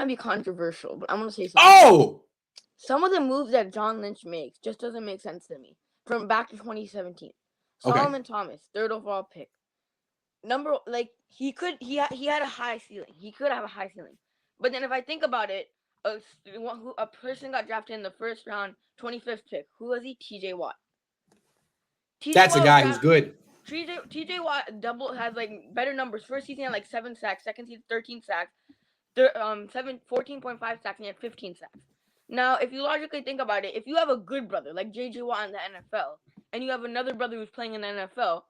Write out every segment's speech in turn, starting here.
might be controversial, but I'm gonna say something. Oh, some of the moves that John Lynch makes just doesn't make sense to me. From back to 2017, okay. Solomon Thomas, 3rd overall pick. He had a high ceiling. He could have a high ceiling, but then if I think about it, a person got drafted in the 1st round, 25th pick. Who was he? T.J. Watt. That's a guy who's good. T.J. Watt has like better numbers. First season had like 7 sacks. Second season 13 sacks. 14.5 sacks, and he had 15 sacks. Now, if you logically think about it, if you have a good brother like J.J. Watt in the NFL, and you have another brother who's playing in the NFL,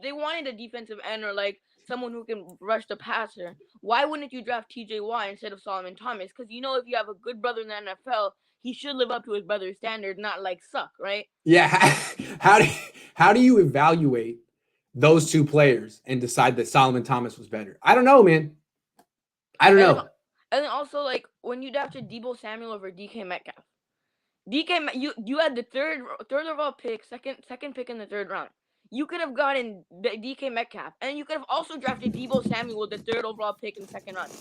they wanted a defensive end or like someone who can rush the passer, why wouldn't you draft T.J. Watt instead of Solomon Thomas? Because if you have a good brother in the NFL, he should live up to his brother's standard, not like suck, right? Yeah. How do you evaluate those two players and decide that Solomon Thomas was better? I don't know, man. I don't know. And then also, like, when you drafted Deebo Samuel over DK Metcalf, you had the third overall pick, second pick in the 3rd round. You could have gotten DK Metcalf, and you could have also drafted Deebo Samuel with the 3rd overall pick in the 2nd round.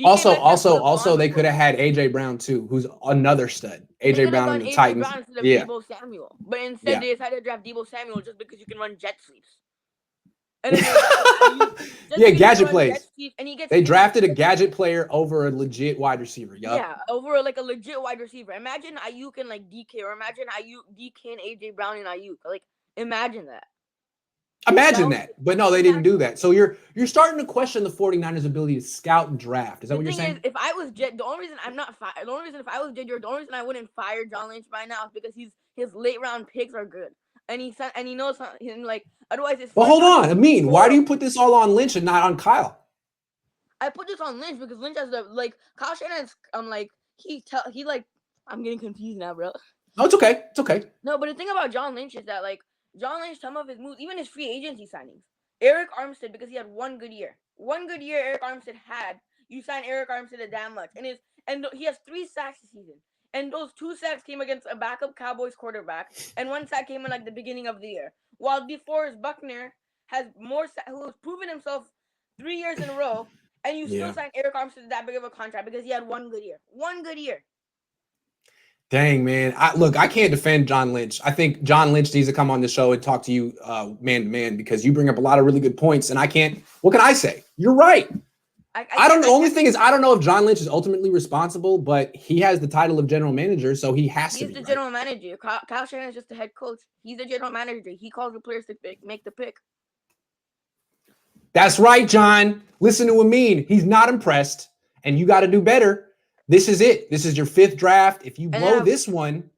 Also, they could have had AJ Brown too, who's another stud. AJ Brown in the Titans. Brown instead of Deebo Samuel, but instead they decided to draft Deebo Samuel just because you can run jet sweeps. Gadget plays. They drafted a gadget player over a legit wide receiver. Yep. Yeah, over like a legit wide receiver. Imagine Ayuk and like DK, or imagine DK and AJ Brown and Ayuk. Like, imagine that. Imagine that. But no, they didn't do that. So you're starting to question the 49ers' ability to scout and draft. Is that what you're saying? If I was Jet, the only reason I'm not fired. The only reason if I was Jet, the only reason I wouldn't fire John Lynch by now is because his late round picks are good. And he knows him, like, otherwise it's. Well, hold on. Amin, why do you put this all on Lynch and not on Kyle? I put this on Lynch because Lynch has Kyle Shanahan's I'm getting confused now, bro. No, it's okay. It's okay. No, but the thing about John Lynch is that John Lynch, some of his moves, even his free agency signings. Eric Armstead, because he had one good year. Eric Armstead had. You sign Eric Armstead a damn much. And he has 3 sacks this season. And those 2 sacks came against a backup Cowboys quarterback, and 1 sack came in like the beginning of the year. While DeForest Buckner has who has proven himself 3 years in a row, and you still signed Eric Armstead that big of a contract because he had 1 good year. 1 good year. Dang, man. I can't defend John Lynch. I think John Lynch needs to come on the show and talk to you man to man, because you bring up a lot of really good points, and I can't. What can I say? You're right. I don't know. The only thing is, I don't know if John Lynch is ultimately responsible, but he has the title of general manager, so he has to be. He's the general manager. Kyle Shanahan is just the head coach. He's the general manager. He calls the players to make the pick. That's right, John. Listen to Amin. He's not impressed, and you got to do better. This is it. This is your 5th draft. If you blow this one,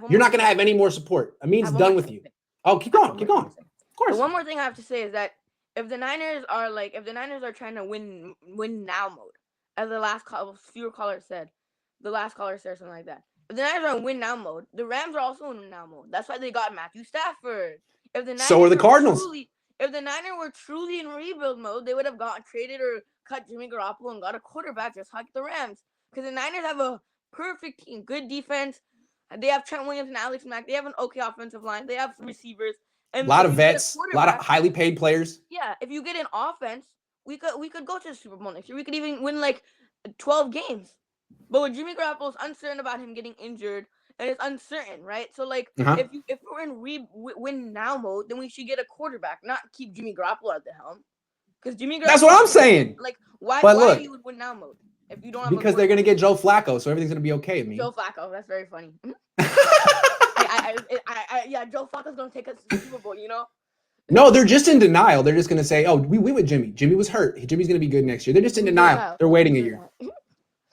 you're not going to have any more support. Amin's done with you. Oh, keep going. Keep going. Of course. One more thing I have to say is that if the Niners are trying to win now mode, as the last caller said something like that. If the Niners are in win now mode, the Rams are also in win now mode. That's why they got Matthew Stafford. So are the Cardinals. If the Niners were truly in rebuild mode, they would have traded or cut Jimmy Garoppolo and got a quarterback just like the Rams. Because the Niners have a perfect team, good defense. They have Trent Williams and Alex Mack. They have an okay offensive line. They have receivers. And a lot of vets, a lot of highly paid players. Yeah, if you get an offense, we could go to the Super Bowl next year. We could even win like 12 games. But with Jimmy Garoppolo, is uncertain about him getting injured, and it's uncertain, right? So if we're in win now mode, then we should get a quarterback, not keep Jimmy Garoppolo at the helm. Because Jimmy Garoppolo. That's what I'm saying. Like why are you in win now mode if you don't have? Because they're gonna get Joe Flacco, so everything's gonna be okay. Joe Flacco, that's very funny. Joe Flacco's gonna take us to the Super Bowl, you know? No, they're just in denial. They're just gonna say, "Oh, we with Jimmy. Jimmy was hurt. Jimmy's gonna be good next year." They're just in denial. They're waiting a year.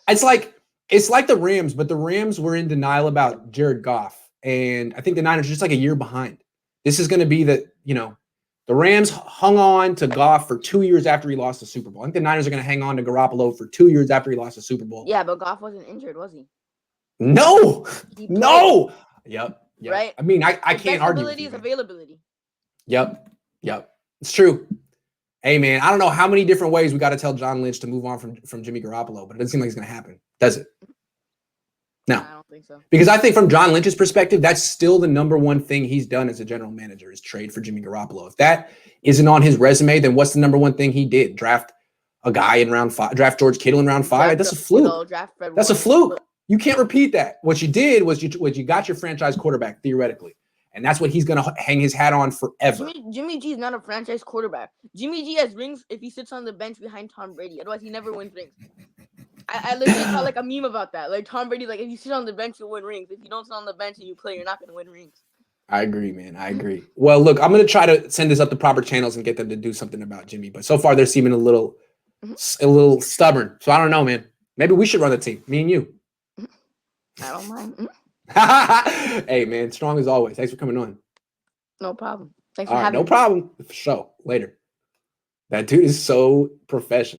It's like the Rams, but the Rams were in denial about Jared Goff, and I think the Niners are just like a year behind. This is gonna be the Rams hung on to Goff for 2 years after he lost the Super Bowl. I think the Niners are gonna hang on to Garoppolo for 2 years after he lost the Super Bowl. Yeah, but Goff wasn't injured, was he? No. Yep. Right. I mean, I can't argue. Ability is availability. Yep. It's true. Hey, man, I don't know how many different ways we got to tell John Lynch to move on from Jimmy Garoppolo, but it doesn't seem like it's going to happen, does it? No. I don't think so. Because I think from John Lynch's perspective, that's still the number one thing he's done as a general manager is trade for Jimmy Garoppolo. If that isn't on his resume, then what's the number one thing he did? Draft a guy in round 5, draft George Kittle in round 5. That's a fluke. That's a fluke. You can't repeat that. What you did was you got your franchise quarterback theoretically, and that's what he's going to hang his hat on forever. Jimmy G is not a franchise quarterback. Jimmy G has rings if he sits on the bench behind Tom Brady. Otherwise, he never wins rings. I literally saw like a meme about that. Like Tom Brady, like if you sit on the bench, you'll win rings. If you don't sit on the bench and you play, you're not going to win rings. I agree, man. I agree. Well, look, I'm going to try to send this up the proper channels and get them to do something about Jimmy. But so far, they're seeming a little stubborn. So I don't know, man. Maybe we should run the team. Me and you. I don't mind. Hey, man. Strong as always. Thanks for coming on. No problem. Thanks for having me. No problem. For sure. Later. That dude is so professional.